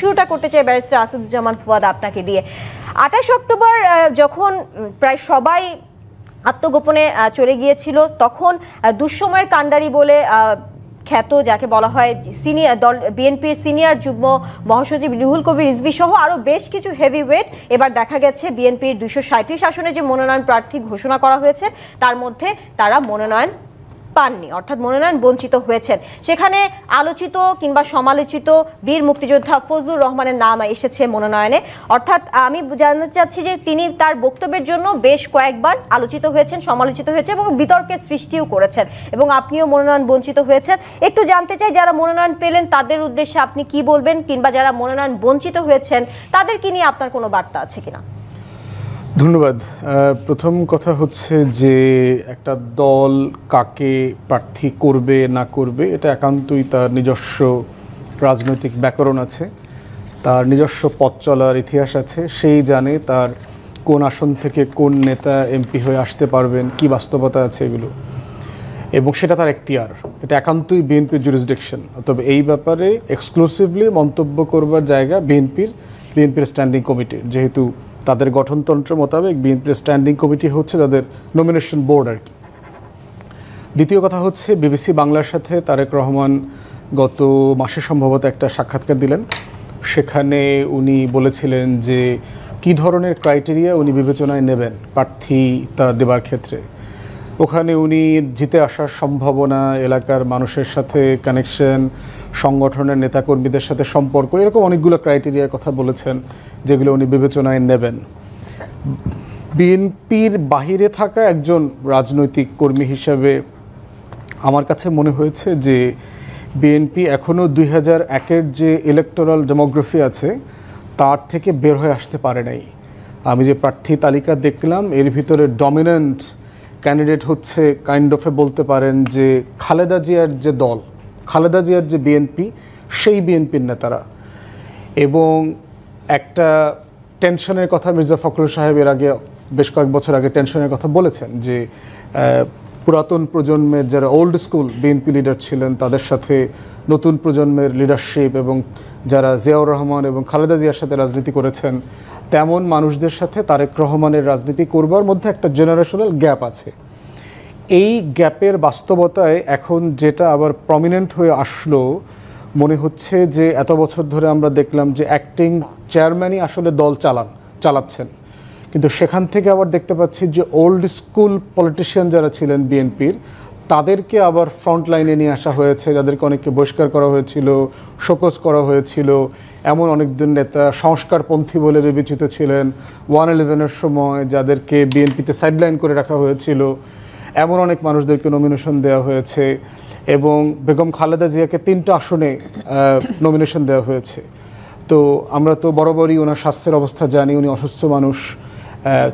শুরুটা করতে চাই ব্যারিস্টার আসাদুজ্জামান ফুয়াদ আপনাকে দিয়ে। 28 অক্টোবর যখন প্রায় সবাই আত্মগোপনে চলে গিয়েছিল, তখন দুঃসময়ের কাণ্ডারি বলে খ্যাত যাকে বলা হয় সিনিয়র দল বিএনপির সিনিয়র যুগ্ম মহাসচিব রুহুল কবির রিজভী সহ আরও বেশ কিছু হেভিওয়েট, এবার দেখা গেছে বিএনপির 237 আসনে যে মনোনয়ন প্রার্থী ঘোষণা করা হয়েছে তার মধ্যে তারা মনোনয়ন পাননি, অর্থাৎ মনোনয়ন বঞ্চিত হয়েছেন। সেখানে আলোচিত কিংবা সমালোচিত বীর মুক্তিযোদ্ধা ফজলুর রহমানের নাম এসেছে মনোনয়নে। অর্থাৎ আমি জানতে চাচ্ছি যে তিনি তার বক্তব্যের জন্য বেশ কয়েকবার আলোচিত হয়েছেন, সমালোচিত হয়েছে এবং বিতর্কের সৃষ্টিও করেছেন, এবং আপনিও মনোনয়ন বঞ্চিত হয়েছেন। একটু জানতে চাই যারা মনোনয়ন পেলেন তাদের উদ্দেশ্যে আপনি কি বলবেন, কিংবা যারা মনোনয়ন বঞ্চিত হয়েছেন তাদেরকে নিয়ে আপনার কোনো বার্তা আছে কিনা? ধন্যবাদ। প্রথম কথা হচ্ছে যে একটা দল কাকে প্রার্থী করবে না করবে এটা একান্তই তার নিজস্ব রাজনৈতিক ব্যাকরণ আছে, তার নিজস্ব পথ চলার ইতিহাস আছে। সেই জানে তার কোন আসন থেকে কোন নেতা এমপি হয়ে আসতে পারবেন, কি বাস্তবতা আছে এগুলো, এবং সেটা তার এখতিয়ার। এটা একান্তই বিএনপির জুরিসডিকশন। তবে এই ব্যাপারে এক্সক্লুসিভলি মন্তব্য করবার জায়গা বিএনপির স্ট্যান্ডিং কমিটির, যেহেতু তাদের গঠনতন্ত্র মোতাবেক বিএনপির স্ট্যান্ডিং কমিটি হচ্ছে তাদের নমিনেশন বোর্ড আর কি। দ্বিতীয় কথা হচ্ছে বিবিসি বাংলার সাথে তারেক রহমান গত মাসে সম্ভবত একটা সাক্ষাৎকার দিলেন। সেখানে উনি বলেছিলেন যে কী ধরনের ক্রাইটেরিয়া উনি বিবেচনায় নেবেন প্রার্থীতা দেবার ক্ষেত্রে। ওখানে উনি জিতে আসার সম্ভাবনা, এলাকার মানুষের সাথে কানেকশন, সংগঠনের নেতাকর্মীদের সাথে সম্পর্ক, এরকম অনেকগুলো ক্রাইটেরিয়ার কথা বলেছেন যেগুলো উনি বিবেচনায় নেবেন। বিএনপির বাহিরে থাকা একজন রাজনৈতিক কর্মী হিসাবে আমার কাছে মনে হয়েছে যে বিএনপি এখনও 2001-এর যে ইলেকটোরাল ডেমোগ্রাফি আছে তার থেকে বের হয়ে আসতে পারে নাই। আমি যে প্রার্থী তালিকা দেখলাম এর ভিতরে ডমিনেন্ট ক্যান্ডিডেট হচ্ছে কাইন্ড অফে বলতে পারেন যে খালেদা জিয়ার যে দল, খালেদা জিয়ার যে বিএনপি, সেই বিএনপির নেতারা। এবং একটা টেনশনের কথা মির্জা ফখরুল সাহেব এর আগে বেশ কয়েক বছর আগে টেনশনের কথা বলেছেন যে পুরাতন প্রজন্মের যারা ওল্ড স্কুল বিএনপি লিডার ছিলেন তাদের সাথে নতুন প্রজন্মের লিডারশিপ, এবং যারা জিয়াউর রহমান এবং খালেদা জিয়ার সাথে রাজনীতি করেছেন তেমন মানুষদের সাথে তারেক রহমানের রাজনীতি করবার মধ্যে একটা জেনারেশনাল গ্যাপ আছে। এই গ্যাপের বাস্তবতায় এখন যেটা আবার প্রমিনেন্ট হয়ে আসলো, মনে হচ্ছে যে এত বছর ধরে আমরা দেখলাম যে অ্যাক্টিং চেয়ারম্যানই আসলে দল চালাচ্ছেন, কিন্তু সেখান থেকে আবার দেখতে পাচ্ছি যে ওল্ড স্কুল পলিটিশিয়ান যারা ছিলেন বিএনপির তাদেরকে আবার ফ্রন্ট লাইনে নিয়ে আসা হয়েছে, যাদেরকে অনেককে বহিষ্কার করা হয়েছিল, শোকজ করা হয়েছিল। এমন অনেকজন নেতা সংস্কারপন্থী বলে বিবেচিত ছিলেন 111-এর সময়, যাদেরকে বিএনপিতে সাইডলাইন করে রাখা হয়েছিল, এমন অনেক মানুষদেরকে নমিনেশন দেওয়া হয়েছে। এবং বেগম খালেদা জিয়াকে 3টা আসনে নমিনেশন দেওয়া হয়েছে। তো আমরা তো বরাবরই ওনার স্বাস্থ্যের অবস্থা জানি, উনি অসুস্থ মানুষ।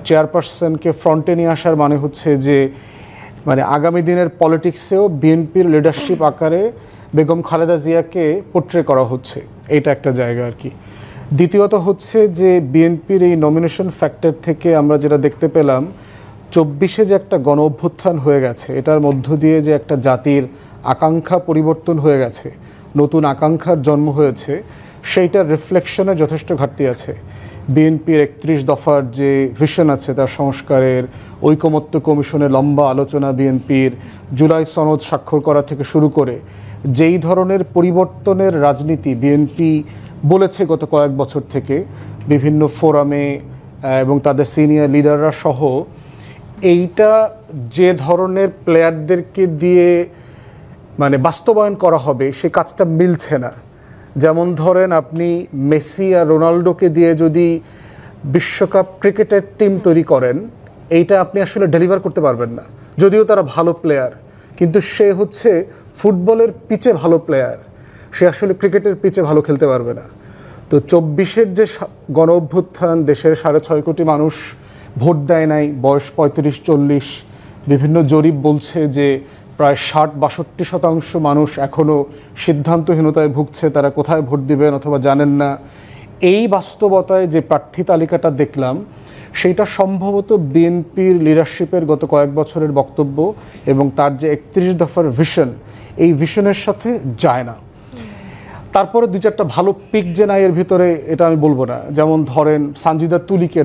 চেয়ারপারসনকে ফ্রন্টে নিয়ে আসার মানে হচ্ছে যে মানে আগামী দিনের পলিটিক্সেও বিএনপির লিডারশিপ আকারে বেগম খালেদা জিয়াকে পোর্ট্রে করা হচ্ছে, এইটা একটা জায়গা আর কি। দ্বিতীয়ত হচ্ছে যে বিএনপির এই নমিনেশন ফ্যাক্টর থেকে আমরা যেটা দেখতে পেলাম 24-এ যে একটা গণ অভ্যুত্থান হয়ে গেছে, এটার মধ্য দিয়ে যে একটা জাতির আকাঙ্ক্ষা পরিবর্তন হয়ে গেছে, নতুন আকাঙ্ক্ষার জন্ম হয়েছে, সেইটার রিফ্লেকশনে যথেষ্ট ঘাটতি আছে। বিএনপির 31 দফার যে ভিশন আছে তার সংস্কারের, ঐকমত্য কমিশনের লম্বা আলোচনা, বিএনপির জুলাই সনদ স্বাক্ষর করা থেকে শুরু করে যেই ধরনের পরিবর্তনের রাজনীতি বিএনপি বলেছে গত কয়েক বছর থেকে বিভিন্ন ফোরামে এবং তাদের সিনিয়র লিডাররা সহ, এইটা যে ধরনের প্লেয়ারদেরকে দিয়ে মানে বাস্তবায়ন করা হবে সে কাজটা মিলছে না। যেমন ধরেন আপনি মেসি আর রোনাল্ডোকে দিয়ে যদি বিশ্বকাপ ক্রিকেটের টিম তৈরি করেন, এইটা আপনি আসলে ডেলিভার করতে পারবেন না। যদিও তারা ভালো প্লেয়ার, কিন্তু সে হচ্ছে ফুটবলের পিচে ভালো প্লেয়ার, সে আসলে ক্রিকেটের পিচে ভালো খেলতে পারবে না। তো 24-এর যে গণ অভ্যুত্থান, দেশের 6.5 কোটি মানুষ ভোট দেয় নাই, বয়স 35-40, বিভিন্ন জরিপ বলছে যে প্রায় 60-62% মানুষ এখনও সিদ্ধান্তহীনতায় ভুগছে, তারা কোথায় ভোট দিবেন অথবা জানেন না। এই বাস্তবতায় যে প্রার্থী তালিকাটা দেখলাম সেইটা সম্ভবত বিএনপির লিডারশিপের গত কয়েক বছরের বক্তব্য এবং তার যে 31 দফার ভিশন, এই ভিশনের সাথে যায় না। তারপরে 2-4টা ভালো পিক যে নাই এর ভিতরে, এটা আমি বলবো না। যেমন ধরেন সানজিদা তুলিকে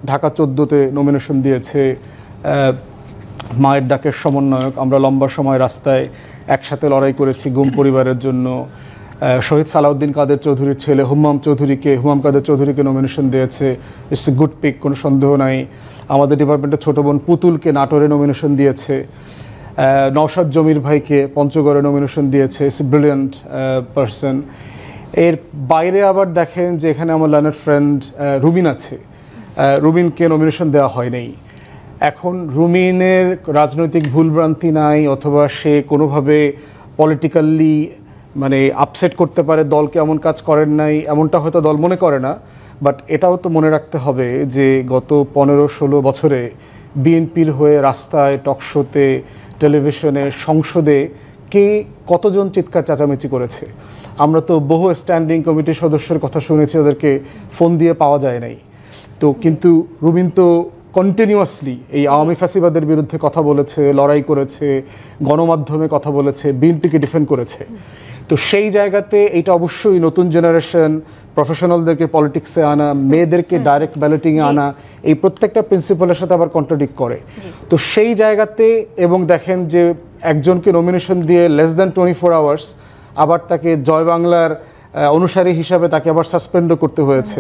ঢাকা 14-তে নমিনেশন দিয়েছে মায়ের ডাকের সমন্বয়ক। আমরা লম্বা সময় রাস্তায় একসাথে লড়াই করেছি গুম পরিবারের জন্য। শহীদ সালাউদ্দিন কাদের চৌধুরীর ছেলে হুমাম কাদের চৌধুরীকে নমিনেশন দিয়েছে। ইটস এ গুড পিক, কোনো সন্দেহ নাই। আমাদের ডিপার্টমেন্টের ছোট বোন পুতুলকে নাটোরে নমিনেশন দিয়েছে। নওশাদ জমির ভাইকে পঞ্চগড়ে নমিনেশন দিয়েছে। It's a brilliant person. এর বাইরে আবার দেখেন যে এখানে আমার লার্নার ফ্রেন্ড রুমিন আছে, রুমিনকে নমিনেশন দেওয়া হয় নাই। এখন রুমিনের রাজনৈতিক ভুলভ্রান্তি নাই, অথবা সে কোনোভাবে পলিটিক্যালি মানে আপসেট করতে পারে দলকে, এমন কাজ করেন নাই, এমনটা হয়তো দল মনে করে না। বাট এটাও তো মনে রাখতে হবে যে গত 15-16 বছরে বিএনপির হয়ে রাস্তায়, টকশোতে, টেলিভিশনে, সংসদে কে কতজন চিৎকার চেঁচামেচি করেছে। আমরা তো বহু স্ট্যান্ডিং কমিটির সদস্যের কথা শুনেছি, ওদেরকে ফোন দিয়ে পাওয়া যায় নাই। তো কিন্তু রুমিন তো কন্টিনিউয়াসলি এই আওয়ামী ফ্যাসিবাদের বিরুদ্ধে কথা বলেছে, লড়াই করেছে, গণমাধ্যমে কথা বলেছে, বিএনপিকে ডিফেন্ড করেছে। তো সেই জায়গাতে এইটা অবশ্যই নতুন জেনারেশন, প্রফেশনালদেরকে পলিটিক্সে আনা, মেয়েদেরকে ডাইরেক্ট ব্যালটিংয়ে আনা, এই প্রত্যেকটা প্রিন্সিপালের সাথে আবার কন্ট্রাডিক্ট করে। তো সেই জায়গাতে এবং দেখেন যে একজনকে নমিনেশন দিয়ে লেস দ্যান 24 আওয়ার্স আবার তাকে জয় বাংলার অনুসারী হিসাবে তাকে আবার সাসপেন্ডও করতে হয়েছে।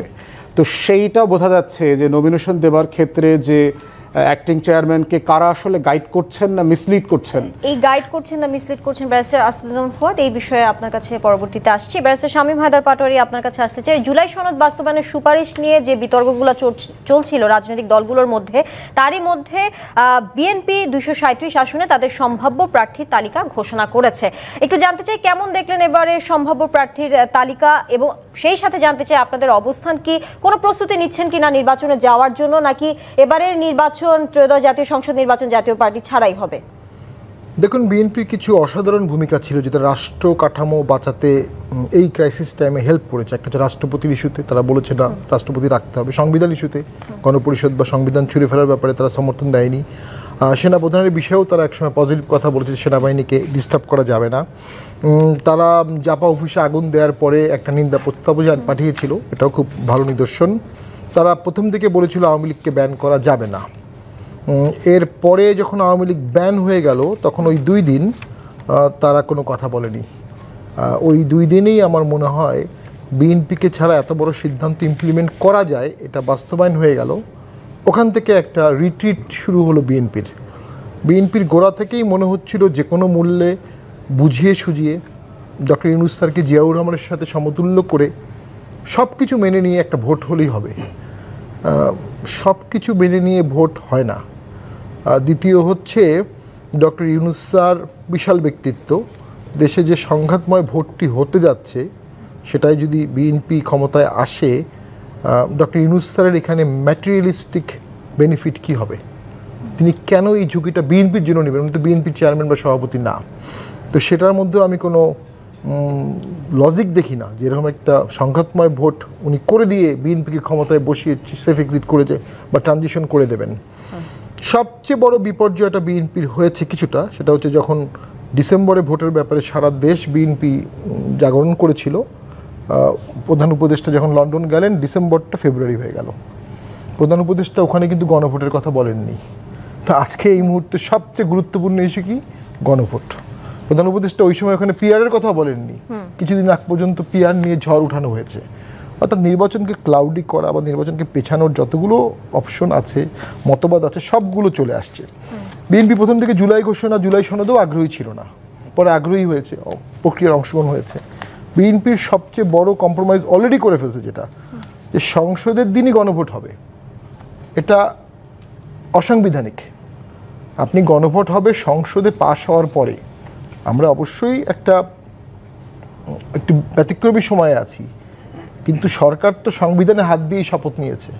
তো সেইটা বোঝা যাচ্ছে যে নমিনেশন দেবার ক্ষেত্রে যে অ্যাক্টিং চেয়ারম্যানকে কারা আসলে গাইড করছেন না মিসলিড করছেন, এই গাইড করছেন না মিসলিড করছেন ব্যারিস্টার আসাদুজ্জামান ফুয়াদ, এই বিষয়ে আপনার কাছে পরবর্তীতে আসছি। ব্যারিস্টার শামীম হায়দার পাটোয়ারি, আপনার কাছে আসতে চাই। জুলাই সনদ বাস্তবায়নের সুপারিশ নিয়ে যে বিতর্কগুলো চলছিল রাজনৈতিক দলগুলোর মধ্যে, তারই মধ্যে বিএনপি 237 আসনে তাদের সম্ভাব্য প্রার্থীর তালিকা ঘোষণা করেছে। একটু জানতে চাই কেমন দেখলেন এবারে সম্ভাব্য প্রার্থীর তালিকা, এবং সেই সাথে জানতে চাই আপনাদের অবস্থান কি, কোনো প্রস্তুতি নিচ্ছেন কিনা নির্বাচনে যাওয়ার জন্য, নাকি এবারের নির্বাচন ত্রয়োদশ জাতীয় সংসদ নির্বাচন জাতীয় পার্টি ছাড়াই হবে? দেখুন, বিএনপির কিছু অসাধারণ ভূমিকা ছিল যেটা রাষ্ট্র কাঠামো বাঁচাতে এই ক্রাইসিস টাইমে হেল্প করেছে। একটা হচ্ছে রাষ্ট্রপতির ইস্যুতে তারা বলেছে না, রাষ্ট্রপতি রাখতে হবে। সংবিধান ইস্যুতে গণপরিষদ বা সংবিধান ছুঁড়ে ফেলার ব্যাপারে তারা সমর্থন দেয়নি। সেনাপ্রধানের বিষয়েও তারা একসময় পজিটিভ কথা বলেছে, সেনাবাহিনীকে ডিস্টার্ব করা যাবে না। তারা জাপা অফিসে আগুন দেওয়ার পরে একটা নিন্দা প্রস্তাবও পাঠিয়েছিল, এটাও খুব ভালো নিদর্শন। তারা প্রথম থেকে বলেছিল আওয়ামী লীগকে ব্যান করা যাবে না। এর পরে যখন আওয়ামী লীগ ব্যান হয়ে গেল তখন ওই 2 দিন তারা কোনো কথা বলেনি। ওই 2 দিনেই আমার মনে হয় বিএনপিকে ছাড়া এত বড় সিদ্ধান্ত ইমপ্লিমেন্ট করা যায় এটা বাস্তবায়ন হয়ে গেল। ওখান থেকে একটা রিট্রিট শুরু হলো বিএনপির গোড়া থেকেই মনে হচ্ছিল যে কোনো মূল্যে বুঝিয়ে সুঝিয়ে ডক্টর ইউনূস স্যারকে জিয়াউর রহমানের সাথে সমতুল্য করে সব কিছু মেনে নিয়ে একটা ভোট হলেই হবে। সব কিছু মেনে নিয়ে ভোট হয় না। দ্বিতীয় হচ্ছে ডক্টর ইউনূস স্যার বিশাল ব্যক্তিত্ব, দেশে যে সংঘাতময় ভোটটি হতে যাচ্ছে সেটাই যদি বিএনপি ক্ষমতায় আসে, ডক্টর ইউনূস স্যারের এখানে ম্যাটেরিয়ালিস্টিক বেনিফিট কি হবে, তিনি কেন এই ঝুঁকিটা বিএনপির জন্য নেবেন? উনি তো বিএনপির চেয়ারম্যান বা সভাপতি না। তো সেটার মধ্যেও আমি কোনো লজিক দেখি না যে এরকম একটা সংঘাতময় ভোট উনি করে দিয়ে বিএনপিকে ক্ষমতায় বসিয়ে সেফ এক্সিট করে বা ট্রানজিশন করে দেবেন। সবচেয়ে বড় বিপর্যয়টা বিএনপির হয়েছে কিছুটা, সেটা হচ্ছে যখন ডিসেম্বরে ভোটের ব্যাপারে সারা দেশ বিএনপি জাগরণ করেছিল, প্রধান উপদেষ্টা যখন লন্ডন গেলেন ডিসেম্বরটা ফেব্রুয়ারি হয়ে গেল। প্রধান উপদেষ্টা ওখানে কিন্তু গণভোটের কথা বলেননি। তা আজকে এই মুহূর্তে সবচেয়ে গুরুত্বপূর্ণ ইস্যু কি? গণভোট। প্রধান উপদেষ্টা ওই সময় ওখানে পিআরের কথা বলেননি, কিছুদিন আগ পর্যন্ত পিআর নিয়ে ঝড় উঠানো হয়েছে। অর্থাৎ নির্বাচনকে ক্লাউডি করা বা নির্বাচনকে পেছানোর যতগুলো অপশন আছে, মতবাদ আছে, সবগুলো চলে আসছে। বিএনপি প্রথম থেকে জুলাই ঘোষণা, জুলাই সনদেও আগ্রহী ছিল না, পরে আগ্রহী হয়েছে, প্রক্রিয়ার অংশগ্রহণ হয়েছে। বিএনপির সবচেয়ে বড় কম্প্রোমাইজ অলরেডি করে ফেলছে, যেটা যে সংসদের দিনই গণভোট হবে। এটা অসাংবিধানিক। আপনি গণভোট হবে সংসদে পাশ হওয়ার পরে। আমরা অবশ্যই একটু ব্যতিক্রমী সময়ে আছি, কিন্তু সরকার তো সংবিধানে হাত দিয়েই শপথ নিয়েছে।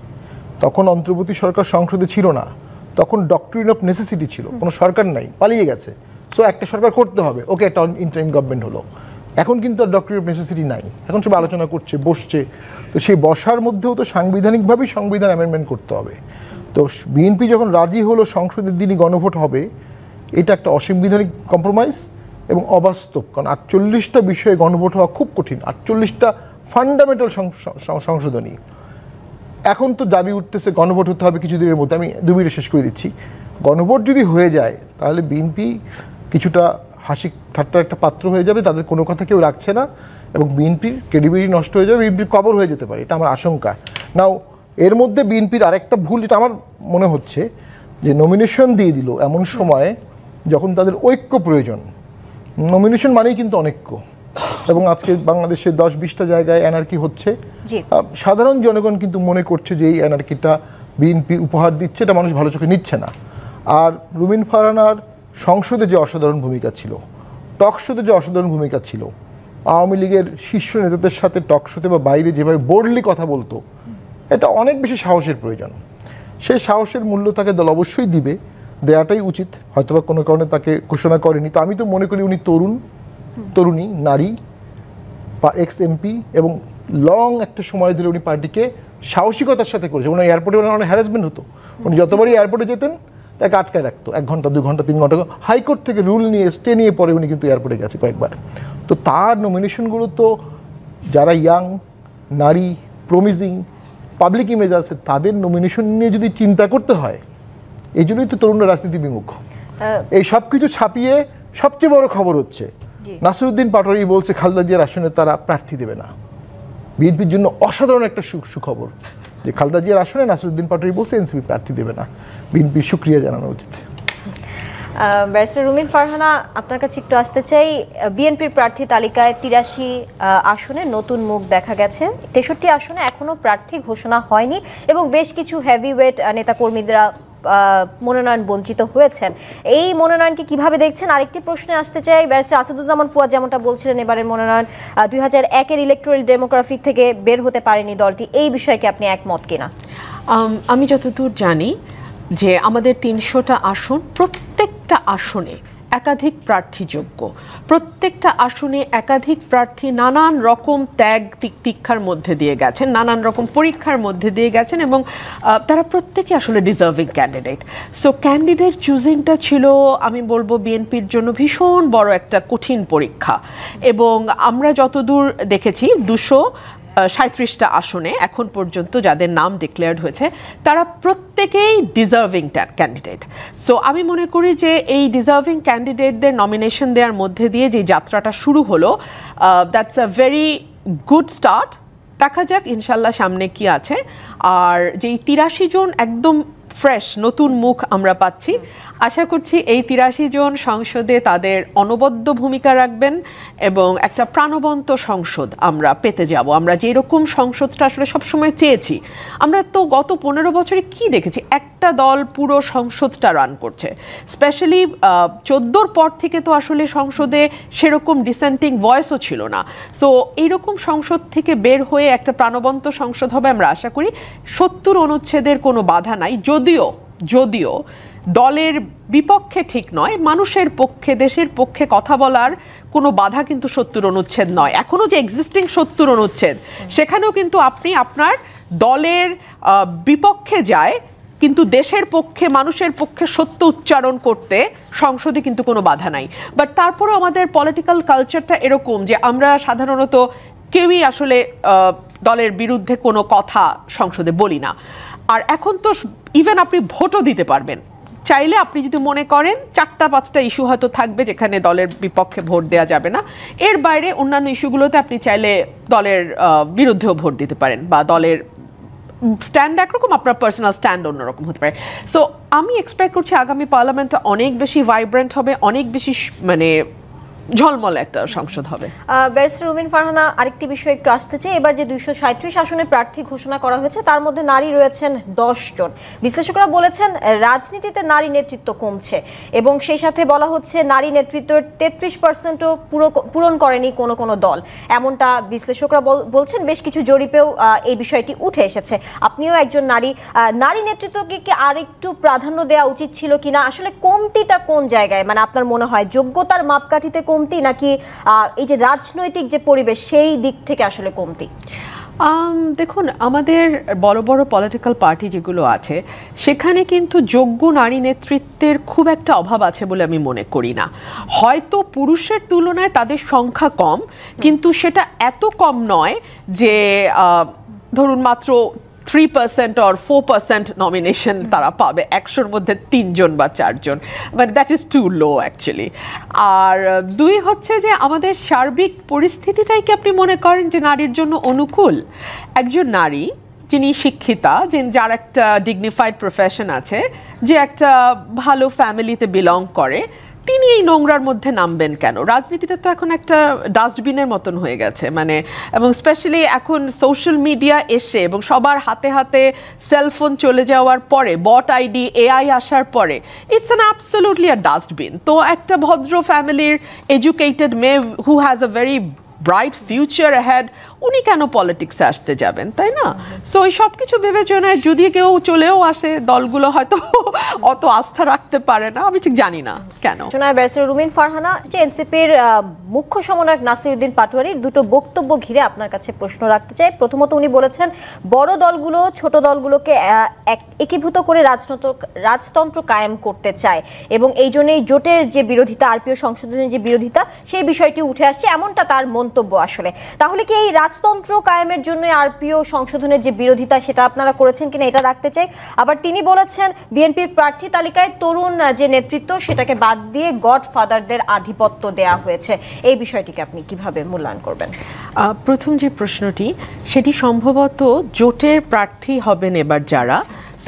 তখন অন্তর্বর্তী সরকার সংসদে ছিল না, তখন ডক্ট্রিন অফ নেসেসিটি ছিল, কোনো সরকার নাই, পালিয়ে গেছে। সো একটা সরকার করতে হবে, ওকে, একটা ইন্টারিম গভর্নমেন্ট হলো। এখন কিন্তু আর ডক্ট্রিন অফ নেসেসিটি নাই, এখন সব আলোচনা করছে, বসছে। তো সেই বসার মধ্যেও তো সাংবিধানিকভাবেই সংবিধান অ্যামেন্ডমেন্ট করতে হবে। তো বিএনপি যখন রাজি হলো সংসদের দিনই গণভোট হবে, এটা একটা অসাংবিধানিক কম্প্রোমাইজ এবং অবাস্তব। কারণ 48টা বিষয়ে গণভোট হওয়া খুব কঠিন, 48টা ফান্ডামেন্টাল সংশোধনী। এখন তো দাবি উঠতেছে গণভোট হতে হবে কিছুদিনের মধ্যে। আমি 2 মিনিটে শেষ করে দিচ্ছি। গণভোট যদি হয়ে যায় তাহলে বিএনপি কিছুটা হাসি ঠাট্টার একটা পাত্র হয়ে যাবে, তাদের কোনো কথা কেউ রাখছে না এবং বিএনপির ক্রেডিবিলিটি নষ্ট হয়ে যাবে, বিএনপির কবর হয়ে যেতে পারে, এটা আমার আশঙ্কা। নাও এর মধ্যে বিএনপির আরেকটা ভুল, এটা আমার মনে হচ্ছে যে নমিনেশন দিয়ে দিল এমন সময়ে যখন তাদের ঐক্য প্রয়োজন। নমিনেশন মানেই কিন্তু অনৈক্য, এবং আজকে বাংলাদেশে 10-20টা জায়গায় অ্যানার্কি হচ্ছে। সাধারণ জনগণ কিন্তু মনে করছে যে এই অ্যানার্কিটা বিএনপি উপহার দিচ্ছে, এটা মানুষ ভালো চোখে নিচ্ছে না। আর রুমিন ফারহানার সংসদে যে অসাধারণ ভূমিকা ছিল, টকশোতে যে অসাধারণ ভূমিকা ছিল, আওয়ামী লীগের শীর্ষ নেতাদের সাথে টকশোতে বা বাইরে যেভাবে বোল্ডলি কথা বলতো, এটা অনেক বেশি সাহসের প্রয়োজন। সেই সাহসের মূল্য তাকে দল অবশ্যই দিবে, দেয়াটাই উচিত। হয়তোবা কোনো কারণে তাকে ঘোষণা করেনি। তো আমি তো মনে করি উনি তরুণী, নারী, এক্স এমপি, এবং লং একটা সময় ধরে উনি পার্টিকে সাহসিকতার সাথে করেছে। উনি এয়ারপোর্টে অনেক হ্যারাসমেন্ট হতো, উনি যতবারই এয়ারপোর্টে যেতেন তাকে আটকায় রাখতো 1 ঘন্টা 2 ঘন্টা 3 ঘন্টা, হাইকোর্ট থেকে রুল নিয়ে স্টে নিয়ে পরে উনি কিন্তু এয়ারপোর্টে গেছে কয়েকবার। তো তার নমিনেশনগুলো তো যারা ইয়াং, নারী, প্রমিজিং, পাবলিক ইমেজ আছে, তাদের নমিনেশন নিয়ে যদি চিন্তা করতে হয়, এই জন্যই তো তরুণরা রাজনীতি বিমুখ। এই সব কিছু ছাপিয়ে সবচেয়ে বড় খবর হচ্ছে নাসিরউদ্দিন পাটোয়ারি বলছে খালেদা জিয়ার আসনে তারা প্রার্থী দেবে না। বিএনপির জন্য অসাধারণ একটা সুখবর যে খালেদা জিয়ার আসনে নাসিরউদ্দিন পাটোয়ারি বলছে এনসিপি প্রার্থী দেবে না। বিএনপির শুকরিয়া জানানো উচিত। ব্যারিস্টার রুমিন ফারহানা, আপনার কাছে একটু আসতে চাই। বিএনপির প্রার্থী তালিকায় 83 আসনে নতুন মুখ দেখা গেছে, 63 আসনে এখনো প্রার্থী ঘোষণা হয়নি এবং বেশ কিছু হেভিওয়েট নেতাকর্মীরা মনোনয়ন বঞ্চিত হয়েছেন। এই মনোনয়নকে কিভাবে দেখছেন? আরেকটি প্রশ্নে আসতে চাই। ব্যারিস্টার আসাদুজ্জামান ফুয়াদ যেমনটা বলছিলেন, এবারের মনোনয়ন 2001-এর ইলেকটোরাল ডেমোগ্রাফিক থেকে বের হতে পারেনি দলটি, এই বিষয়কে আপনি একমত কিনা? আমি যতদূর জানি যে আমাদের 300টা আসন, প্রত্যেকটা আসনে একাধিক প্রার্থীযোগ্য, প্রত্যেকটা আসনে একাধিক প্রার্থী নানান রকম ত্যাগ তিক্ষার মধ্যে দিয়ে গেছেন, নানান রকম পরীক্ষার মধ্যে দিয়ে গেছেন এবং তারা প্রত্যেকে আসলে ডিজার্ভিং ক্যান্ডিডেট। সো ক্যান্ডিডেট চুজিংটা ছিল, আমি বলবো, বিএনপির জন্য ভীষণ বড় একটা কঠিন পরীক্ষা। এবং আমরা যতদূর দেখেছি 237টা আসনে এখন পর্যন্ত যাদের নাম ডিক্লেয়ার্ড হয়েছে তারা প্রত্যেকেই ডিজার্ভিং ক্যান্ডিডেট। সো আমি মনে করি যে এই ডিজার্ভিং ক্যান্ডিডেটদের নমিনেশন দেওয়ার মধ্যে দিয়ে যে যাত্রাটা শুরু হলো, that's a very good start. দেখা যাক ইনশাল্লাহ সামনে কি আছে। আর যেই 83 জন একদম ফ্রেশ নতুন মুখ আমরা পাচ্ছি, আশা করছি এই 83 জন সংসদে তাদের অনবদ্য ভূমিকা রাখবেন এবং একটা প্রাণবন্ত সংসদ আমরা পেতে যাব। আমরা যেরকম সংসদটা আসলে সবসময় চেয়েছি, আমরা তো গত 15 বছরে কি দেখেছি, একটা দল পুরো সংসদটা রান করছে। স্পেশালি 14-র পর থেকে তো আসলে সংসদে সেরকম ডিসেন্টিং ভয়েসও ছিল না। সো এইরকম সংসদ থেকে বের হয়ে একটা প্রাণবন্ত সংসদ হবে আমরা আশা করি। 70 অনুচ্ছেদের কোনো বাধা নাই, যদিও দলের বিপক্ষে ঠিক নয়, মানুষের পক্ষে, দেশের পক্ষে কথা বলার কোনো বাধা কিন্তু 70 অনুচ্ছেদ নয়। এখনো যে এক্সিস্টিং 70 অনুচ্ছেদ, সেখানেও কিন্তু আপনি আপনার দলের বিপক্ষে যায়, কিন্তু দেশের পক্ষে, মানুষের পক্ষে সত্য উচ্চারণ করতে সংসদে কিন্তু কোনো বাধা নাই। বাট তারপরেও আমাদের পলিটিক্যাল কালচারটা এরকম যে আমরা সাধারণত কেউই আসলে দলের বিরুদ্ধে কোনো কথা সংসদে বলি না। আর এখন তো ইভেন আপনি ভোটও দিতে পারবেন চাইলে। আপনি যদি মনে করেন 4-5টা ইস্যু হয়তো থাকবে যেখানে দলের বিপক্ষে ভোট দেওয়া যাবে না, এর বাইরে অন্যান্য ইস্যুগুলোতে আপনি চাইলে দলের বিরুদ্ধেও ভোট দিতে পারেন, বা দলের স্ট্যান্ড একরকম, আপনার পার্সোনাল স্ট্যান্ড অন্যরকম হতে পারে। সো আমি এক্সপেক্ট করছি আগামী পার্লামেন্টটা অনেক বেশি ভাইব্রেন্ট হবে, অনেক বেশি মানে ঝলমল একটা সংসদ হবে। ব্যারিস্টার রুমিন ফারহানা, আরেকটি বিষয় একটু আসতে চাই। এবার যে 237 আসনে প্রার্থী ঘোষণা করা হয়েছে তার মধ্যে নারী রয়েছেন 10 জন। বিশ্লেষকরা বলেছেন রাজনীতিতে নারী নেতৃত্ব কমছে এবং সেই সাথে বলা হচ্ছে নারী নেতৃত্বের 33%ও পূরণ করেনি কোনো দল, এমনটা বিশ্লেষকরা বলছেন। বেশ কিছু জরিপেও এই বিষয়টি উঠে এসেছে। আপনিও একজন নারী নেতৃত্বকে কি আর একটু প্রাধান্য দেওয়া উচিত ছিল কিনা? আসলে কমতিটা কোন জায়গায়, মানে আপনার মনে হয় যোগ্যতার মাপকাঠিতে কমতি নাকি এই যে রাজনৈতিক যে পরিবেশ সেই দিক থেকে আসলে কমতি? দেখুন, আমাদের বড় বড় পলিটিক্যাল পার্টি যেগুলো আছে সেখানে কিন্তু যোগ্য নারী নেতৃত্বের খুব একটা অভাব আছে বলে আমি মনে করি না। হয়তো পুরুষের তুলনায় তাদের সংখ্যা কম, কিন্তু সেটা এত কম নয় যে ধরুন মাত্র 3% or 4% নমিনেশন তারা পাবে 100-র মধ্যে 3 জন বা 4 জন, মানে that is too low actually. আর দুই হচ্ছে যে আমাদের সার্বিক পরিস্থিতিটাই কি আপনি মনে করেন যে নারীর জন্য অনুকূল? একজন নারী যিনি শিক্ষিতা, যার একটা ডিগনিফাইড প্রফেশন আছে, যে একটা ভালো ফ্যামিলিতে বিলং করে, তিনি এই নোংরার মধ্যে নামবেন কেন? রাজনীতিটা তো এখন একটা ডাস্টবিনের মতন হয়ে গেছে, মানে, এবং স্পেশালি এখন সোশ্যাল মিডিয়া এসে এবং সবার হাতে হাতে সেলফোন চলে যাওয়ার পরে, বট আইডি, এআই আসার পরে, it's an absolutely a dustbin. তো একটা ভদ্র ফ্যামিলির এডুকেটেড মেয়ে who has a very bright future ahead, উনি কেন পলিটিক্সে আসতে যাবেন, তাই না? সো এই সব কিছু বিবেচনায় যদি কেউ চলেও আসে, দলগুলো হয়তো অত আস্থা রাখতে পারে না, আমি ঠিক জানি না কেন। শোনায় ব্যারিস্টার রুমিন ফারহানা, যে এনসিপির মুখ্য সমন্বয়ক নাসিরউদ্দিন পাটোয়ারির দুটো বক্তব্য ঘিরে আপনার কাছে প্রশ্ন রাখতে চাই। প্রথমত উনি বলেছেন বড় দলগুলো ছোট দলগুলোকে একীভূত করে রাজতন্ত্র কায়েম করতে চায় এবং এই জন্যই জোটের যে বিরোধিতা, আরপিও সংশোধনের যে বিরোধিতা, সেই বিষয়টি উঠে আসছে, এমনটা তার মন্তব্য আসলে। তাহলে কি এই রাজতন্ত্র কায়েমের জন্য আরপিও সংশোধনের যে বিরোধিতা, সেটা আপনারা করেছেন কিনা, এটা রাখতে চাই। আবার তিনি বলেছেন বিএনপির প্রার্থী তালিকায় তরুণ যে নেতৃত্ব, সেটাকে বাদ দিয়ে গডফাদারদের আধিপত্য দেয়া হয়েছে। এই বিষয়টিকে আপনি কিভাবে মূল্যায়ন করবেন? প্রথম যে প্রশ্নটি, সেটি সম্ভবত জোটের প্রার্থী হবেন এবার যারা,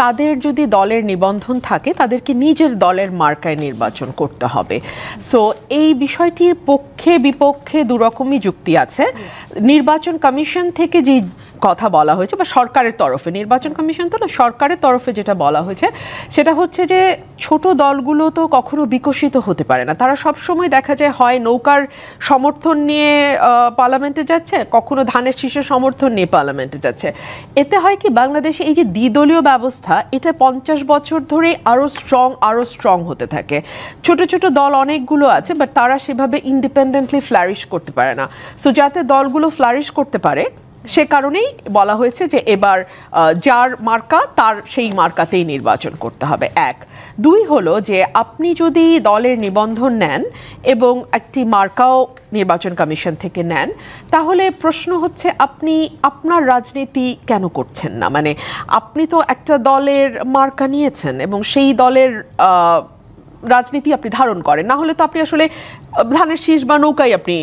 তাদের যদি দলের নিবন্ধন থাকে তাদেরকে নিজের দলের মার্কায় নির্বাচন করতে হবে। সো এই বিষয়টির পক্ষে বিপক্ষে দুরকমই যুক্তি আছে। নির্বাচন কমিশন থেকে যে কথা বলা হয়েছে, বা সরকারের তরফে, নির্বাচন কমিশন তো না, সরকারের তরফে যেটা বলা হয়েছে সেটা হচ্ছে যে ছোট দলগুলো তো কখনো বিকশিত হতে পারে না। তারা সবসময় দেখা যায় হয় নৌকার সমর্থন নিয়ে পার্লামেন্টে যাচ্ছে, কখনো ধানের শীষের সমর্থন নিয়ে পার্লামেন্টে যাচ্ছে। এতে হয় কি, বাংলাদেশে এই যে দ্বিদলীয় ব্যবস্থা, এটা 50 বছর ধরে আরো স্ট্রং হতে থাকে। ছোট ছোট দল অনেকগুলো আছে, বাট তারা সেভাবে ইন্ডিপেন্ডেন্টলি ফ্লারিশ করতে পারে না। সো যাতে দলগুলো ফ্লারিশ করতে পারে, সে কারণেই বলা হয়েছে যে এবার যার মার্কা, তার সেই মার্কাতেই নির্বাচন করতে হবে। এক। দুই হলো যে আপনি যদি দলের নিবন্ধন নেন এবং একটি মার্কাও নির্বাচন কমিশন থেকে নেন, তাহলে প্রশ্ন হচ্ছে আপনি আপনার রাজনীতি কেন করছেন না? মানে আপনি তো একটা দলের মার্কা নিয়েছেন এবং সেই দলের রাজনীতি আপনি ধারণ করেন, না হলে তো আপনি আসলে ধানের শীষ বা নৌকাই আপনি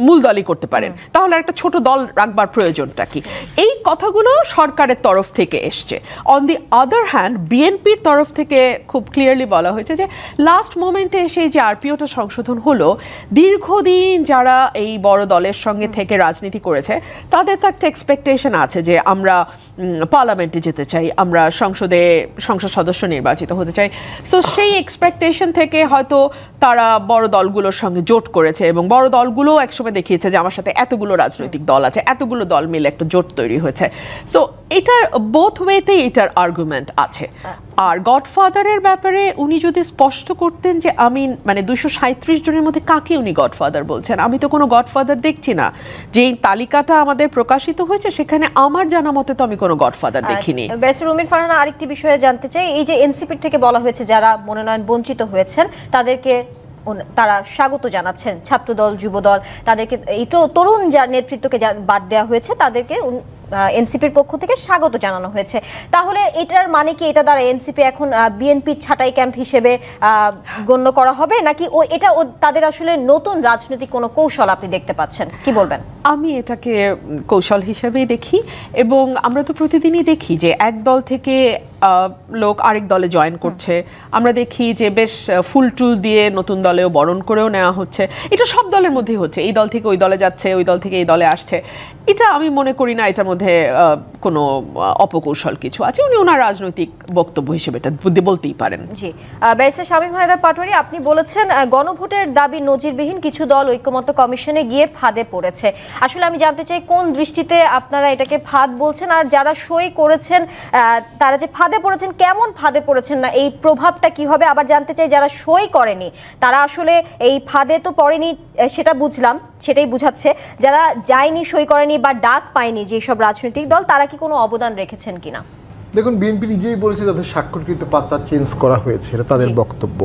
মূল দলই করতে পারেন, তাহলে একটা ছোট দল রাখবার প্রয়োজনটা কি? এই কথাগুলো সরকারের তরফ থেকে এসছে। অন দি আদার হ্যান্ড, বিএনপির তরফ থেকে খুব ক্লিয়ারলি বলা হয়েছে যে লাস্ট মোমেন্টে এসে যে আরপিওটা সংশোধন হলো, দীর্ঘদিন যারা এই বড় দলের সঙ্গে থেকে রাজনীতি করেছে, তাদের তো একটা এক্সপেকটেশন আছে যে আমরা পার্লামেন্টে যেতে চাই, আমরা সংসদ সদস্য নির্বাচিত হতে চাই। সো সেই এক্সপেকটেশন থেকে হয়তো তারা বড় দলগুলোর সঙ্গে জোট করেছে এবং বড় দলগুলো একসময় দেখিয়েছে যে আমার সাথে এতগুলো রাজনৈতিক দল আছে, এতগুলো দল মিলে একটা জোট তৈরি হয়েছে। সো এটার বোথ ওয়েতেই এটার আর্গুমেন্ট আছে। আর গডফাদারের ব্যাপারে উনি যদি স্পষ্ট করতেন যে আমি, মানে 237 জনের মধ্যে কাকে উনি গডফাদার বলছেন, আমি তো কোনো গডফাদার দেখছি না। যে তালিকাটা আমাদের প্রকাশিত হয়েছে সেখানে আমার জানা মতে তো আমি কোনো গডফাদার দেখিনি। ব্যারিস্টার রুমিন ফারহানা, আরেকটি বিষয়ে জানতে চাই, এই যে এনসিপির থেকে বলা হয়েছে যারা মনোনয়ন বঞ্চিত হয়েছেন তাদেরকে তারা স্বাগত জানাচ্ছেন, ছাত্রদল, যুবদল, তাদেরকে এই তরুণ যার নেতৃত্বকে বাদ দেওয়া হয়েছে তাদেরকে এনসিপির পক্ষ থেকে স্বাগত জানানো হয়েছে। তাহলে এটার মানে কি, এটা দ্বারা এনসিপি এখন বিএনপির ছাঁটাই ক্যাম্প হিসেবে গণ্য করা হবে, নাকি এটা তাদের আসলে নতুন রাজনৈতিক কোনো কৌশল আপনি দেখতে পাচ্ছেন? কি বলবেন? আমি এটাকে কৌশল হিসেবেই দেখি, এবং আমরা তো প্রতিদিনই দেখি যে এক দল থেকে লোক আরেক দলে জয়েন করছে। আমরা দেখি যে বেশ ফুল টুল দিয়ে নতুন দলেও বরণ করেও নেওয়া হচ্ছে। এটা সব দলের মধ্যেই হচ্ছে, এই দল থেকে ওই দলে যাচ্ছে, ওই দল থেকে এই দলে আসছে। এটা আমি মনে করি না এটার মধ্যে কোনো অপকৌশল কিছু আছে, উনি ওনার রাজনৈতিক বক্তব্য হিসেবে এটা বলতেই পারেন। জি, ব্যারিস্টার শামীম হায়দার পাটোয়ারি, আপনি বলেছেন গণভোটের দাবি নজিরবিহীন, কিছু দল ঐক্যমত্য কমিশনে গিয়ে ফাঁদে পড়েছে। আসলে আমি জানতে চাই কোন দৃষ্টিতে আপনারা এটাকে ফাঁদ বলছেন, আর যারা সই করেছেন তারা যে ফাঁদে পড়েছেন, কেমন ফাঁদে পড়েছেন, না এই প্রভাবটা কি হবে? আবার জানতে চাই যারা সই করেনি তারা আসলে এই ফাঁদে তো পড়েনি, সেটা বুঝলাম, সেটাই বুঝাচ্ছে, যারা যায়নি, সই করেনি বা ডাক পায়নি যেসব রাজনৈতিক দল, তারা কি কোনো অবদান রেখেছেন কিনা? দেখুন, বিএনপি নিজেই বলেছে তাদের স্বাক্ষরকৃত পাতা চেঞ্জ করা হয়েছে, এটা তাদের বক্তব্য।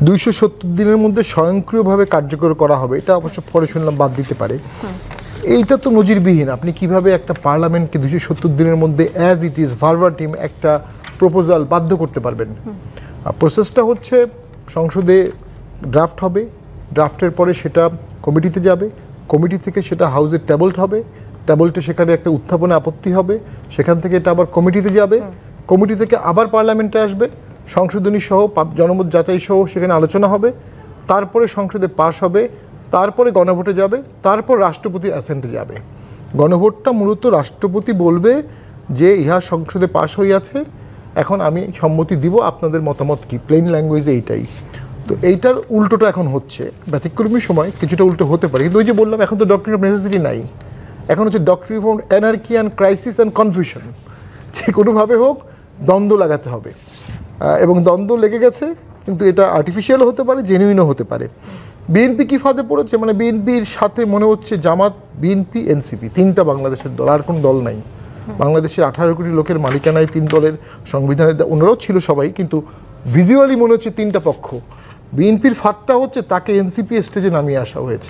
270 দিনের মধ্যে স্বয়ংক্রিয়ভাবে কার্যকর করা হবে, এটা অবশ্য পরে শুনলাম বাদ দিতে পারে। এইটা তো নজিরবিহীন। আপনি কিভাবে একটা পার্লামেন্টকে 270 দিনের মধ্যে অ্যাজ ইট ইজ ভার্বাটিম একটা প্রপোজাল বাধ্য করতে পারবেন? প্রসেসটা হচ্ছে সংসদে ড্রাফট হবে, ড্রাফটের পরে সেটা কমিটিতে যাবে, কমিটি থেকে সেটা হাউসে ট্যাবলড হবে, ট্যাবলটে সেখানে একটা উত্থাপনে আপত্তি হবে, সেখান থেকে এটা আবার কমিটিতে যাবে, কমিটি থেকে আবার পার্লামেন্টে আসবে, সংশোধনী সহ জনমত যাচাই সহ সেখানে আলোচনা হবে, তারপরে সংসদে পাশ হবে, তারপরে গণভোটে যাবে, তারপর রাষ্ট্রপতি অ্যাসেন্টে যাবে। গণভোটটা মূলত রাষ্ট্রপতি বলবে যে ইহা সংসদে পাশ হইয়াছে, এখন আমি সম্মতি দিব, আপনাদের মতামত কি, প্লেন ল্যাঙ্গুয়েজে এইটাই। তো এইটার উল্টোটা এখন হচ্ছে, ব্যতিক্রমী সময় কিছুটা উল্টো হতে পারে, কিন্তু ওই যে বললাম এখন তো ডক্ট্রিন অফ নেসেসিটি নাই, এখন হচ্ছে doctrine of anarchy and crisis and confusion. যে কোনোভাবে হোক দ্বন্দ্ব লাগাতে হবে, এবং দ্বন্দ্ব লেগে গেছে, কিন্তু এটা আর্টিফিশিয়ালও হতে পারে, জেনুইনও হতে পারে। বিএনপি কি ফাঁদে পড়েছে? মানে বিএনপির সাথে মনে হচ্ছে জামাত, বিএনপি, এনসিপি, তিনটা বাংলাদেশের দল, আর কোনো দল নাই। বাংলাদেশের 18 কোটি লোকের মালিকানায় 3 দলের সংবিধানের, ওনারাও ছিল সবাই, কিন্তু ভিজুয়ালি মনে হচ্ছে তিনটা পক্ষ। বিএনপির ফাঁদটা হচ্ছে তাকে এনসিপি স্টেজে নামিয়ে আসা হয়েছে।